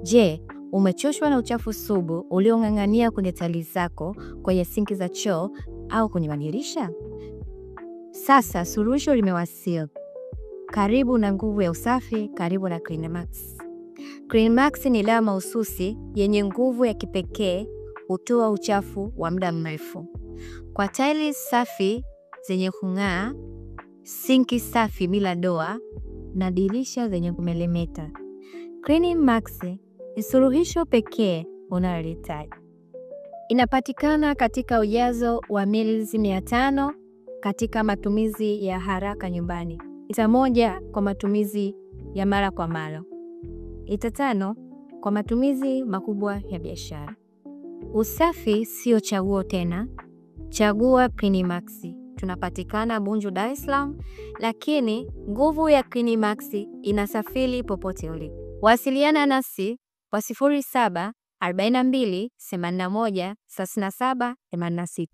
Je, umechoshwa na uchafu sugu uliong'ang'ania kwenye tali zako, kwenye sinki za choo au kwenye madirisha? Sasa suluhisho limewasili. Karibu na nguvu ya usafi, karibu na CleanMax. CleanMax ni dawa mahususi yenye nguvu ya kipekee, hutoa uchafu wa muda mrefu. Kwa taili safi zenye kung'aa, sinki safi bila doa na dirisha zenye kumelemeta, CleanMax ni suluhisho pekee unalohitaji. Inapatikana katika ujazo wa mililita 500 katika matumizi ya haraka nyumbani, lita 1 kwa matumizi ya mara kwa mara, lita 5 kwa matumizi makubwa ya biashara. Usafi sio chaguo tena, chagua CleanMax. Tunapatikana Bunju, Dar es Salaam, lakini nguvu ya CleanMax inasafiri popote ulipo. Wasiliana nasi kwa 0742 81 37 86.